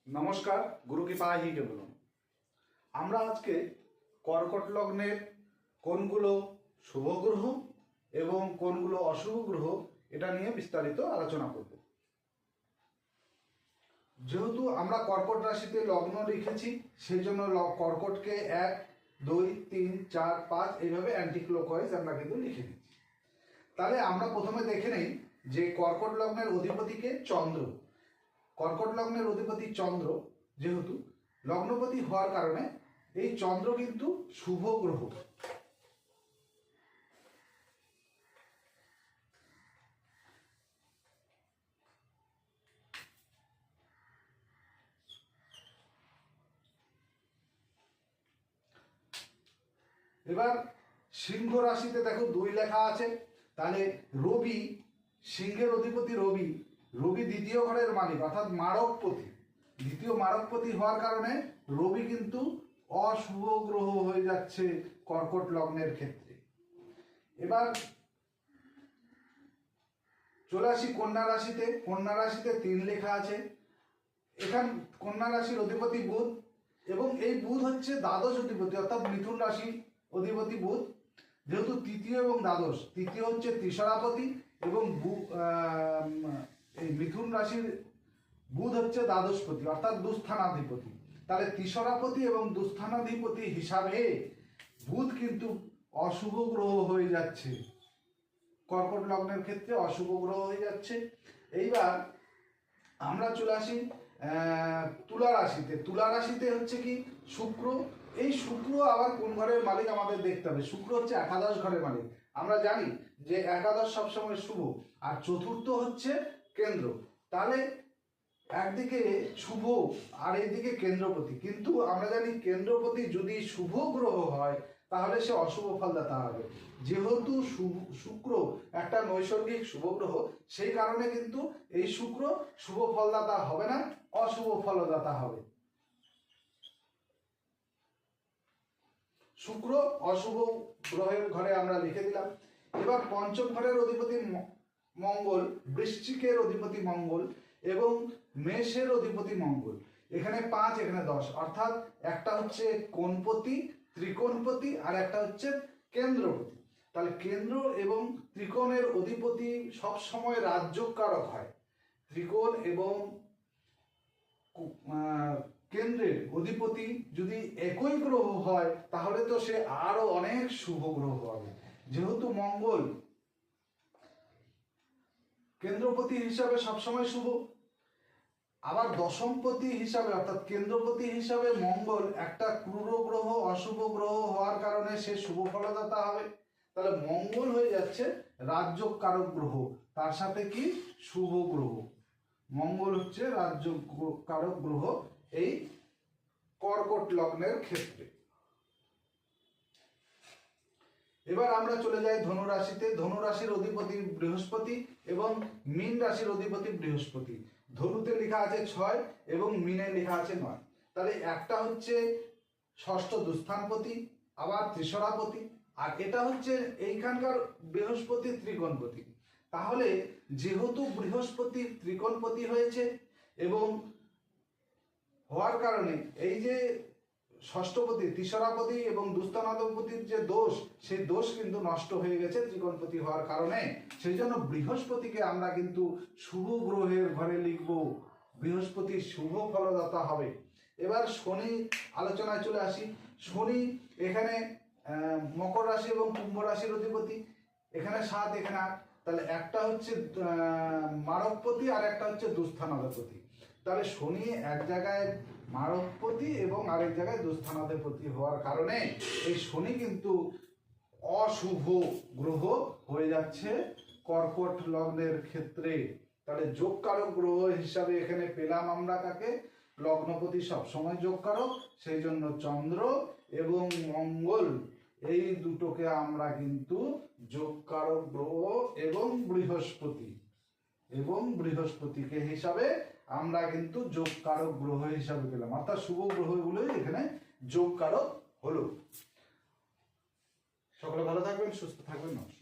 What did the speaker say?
নমস্কার, গুরু কৃপা হি কেবলম। আমরা আজকে কর্কট লগ্নের কোনগুলো শুভ গ্রহ এবং কোনগুলো অশুভ গ্রহ এটা নিয়ে বিস্তারিত আলোচনা করব। যেহেতু আমরা কর্কট রাশিতে লগ্ন লিখেছি, সেই জন্য কর্কটকে 1, 2, 3, 4, 5 এইভাবে অ্যান্টি ক্লকওয়াইজ আমরা কিন্তু লিখে দিচ্ছি। তাহলে আমরা প্রথমে দেখে নেই যে কর্কট লগ্নের অধিপতিকে চন্দ্র। কর্কট লগ্নের অধিপতি চন্দ্র, যেহেতু লগ্নপতি হওয়ার কারণে এই চন্দ্র কিন্তু শুভ গ্রহ। এবার সিংহ রাশিতে দেখো 2 লেখা আছে, তাহলে রবি, সিংহের অধিপতি রবি, রবি দ্বিতীয় ঘরের মালিক অর্থাৎ মারকপতি। দ্বিতীয় মারকপতি হওয়ার কারণে রবি কিন্তু অশুভ গ্রহ হয়ে যাচ্ছে কর্কট লগ্নের ক্ষেত্রে। এবার চলে আসি কন্যা রাশিতে। কন্যা রাশিতে 3 লেখা আছে। এখান কন্যা রাশির অধিপতি বুধ, এবং এই বুধ হচ্ছে দ্বাদশ অধিপতি অর্থাৎ মিথুন রাশি অধিপতি বুধ। যেহেতু তৃতীয় এবং দ্বাদশ, তৃতীয় হচ্ছে ত্রিশরাপতি এবং এই মিথুন রাশির বুধ হচ্ছে দ্বাদশপতি অর্থাৎ দুস্থানাধিপতি। তাহলে ত্রিশরাপতি এবং দুস্থানাধিপতি হিসাবে বুধ কিন্তু অশুভ গ্রহ হয়ে যাচ্ছে, কর্কট লগ্নের ক্ষেত্রে অশুভ গ্রহ হয়ে যাচ্ছে। এইবার আমরা চলে আসি তুলা রাশিতে। তুলা রাশিতে হচ্ছে কি শুক্র। এই শুক্র আবার কোন ঘরের মালিক আমাদের দেখতে হবে। শুক্র হচ্ছে একাদশ ঘরের মালিক। আমরা জানি যে একাদশ সবসময় শুভ, আর চতুর্থ হচ্ছে কেন্দ্র। তাহলে একদিকে শুভ আর এইদিকে কেন্দ্রপতি, কিন্তু আমরা জানি কেন্দ্রপতি যদি শুভ গ্রহ হয় তাহলে সে অশুভ ফলদাতা হবে। যেহেতু শুক্র একটা নৈসর্গিক শুভ গ্রহ, সেই কারণে কিন্তু এই শুক্র শুভ ফলদাতা হবে না, অশুভ ফলদাতা হবে। শুক্র অশুভ গ্রহের ঘরে আমরা লিখে দিলাম। এবার পঞ্চম ঘরের অধিপতি মঙ্গল, বৃশ্চিকের অধিপতি মঙ্গল এবং মেষের অধিপতি মঙ্গল। এখানে 5, এখানে 10, অর্থাৎ একটা হচ্ছে কোণপতি, ত্রিকোণপতি, আর একটা হচ্ছে কেন্দ্রপতি। তাহলে কেন্দ্র এবং ত্রিকোণের অধিপতি সব সময় রাজ্যকারক হয়। ত্রিকোণ এবং কেন্দ্রের অধিপতি যদি একই গ্রহ হয় তাহলে তো সে আরো অনেক শুভ গ্রহ হবে। যেহেতু মঙ্গল কেন্দ্রপতি হিসাবে সবসময় শুভ, আবার দশমপতি হিসাবে অর্থাৎ কেন্দ্রপতি হিসাবে মঙ্গল একটা ক্রূর গ্রহ, অশুভ গ্রহ হওয়ার কারণে সে শুভ ফলদাতা হবে। তাহলে মঙ্গল হয়ে যাচ্ছে রাজ্যকারক গ্রহ, তার সাথে কি শুভ গ্রহ। মঙ্গল হচ্ছে রাজ্যকারক গ্রহ এই কর্কট লগ্নের ক্ষেত্রে। এবার আমরা চলে যাই ধনু রাশিতে। ধনু রাশির অধিপতি বৃহস্পতি এবং মীন রাশির অধিপতি বৃহস্পতি। ধনুতে লেখা আছে 6 এবং মীনে লেখা আছে 9। তাহলে একটা হচ্ছে ষষ্ঠ দুস্থানপতি, আবার ত্রিশরাপতি, আর এটা হচ্ছে এইখানকার বৃহস্পতি ত্রিকোণপতি। তাহলে যেহেতু বৃহস্পতি ত্রিকোণপতি হয়েছে এবং হওয়ার কারণে এই যে ষষ্ঠপতি, ত্রিশরাপতি এবং দুস্থানাধিপতির যে দোষ, সেই দোষ কিন্তু নষ্ট হয়ে গেছে ত্রিকোণপতি হওয়ার কারণে। সেই জন্য বৃহস্পতিকে আমরা কিন্তু শুভ গ্রহের ঘরে লিখব, বৃহস্পতি শুভ ফলদাতা হবে। এবার শনি আলোচনায় চলে আসি। শনি এখানে মকর রাশি এবং কুম্ভ রাশির অধিপতি। এখানে 7, এখানে 8। তাহলে একটা হচ্ছে মারকপতি আর একটা হচ্ছে দুস্থানাধিপতি। তাহলে শনি এক জায়গায় মারকপতি এবং আরেক জায়গায় দুস্থানাধিপতি হওয়ার কারণে এই শনি কিন্তু অশুভ গ্রহ হয়ে যাচ্ছে কর্কট লগ্নের ক্ষেত্রে। তাহলে যোগকারক গ্রহ হিসাবে এখানে পেলাম আমরা কাকে? লগ্নপতি সবসময় যোগকারক, সেই জন্য চন্দ্র এবং মঙ্গল এই দুটোকে আমরা কিন্তু যোগকারক গ্রহ এবং বৃহস্পতিকে হিসাবে আমরা কিন্তু যোগকারক গ্রহ হিসাবে পেলাম, অর্থাৎ শুভ গ্রহগুলোই এখানে যোগকারক হলো। সকলে ভালো থাকবেন, সুস্থ থাকবেন। নমস্কার।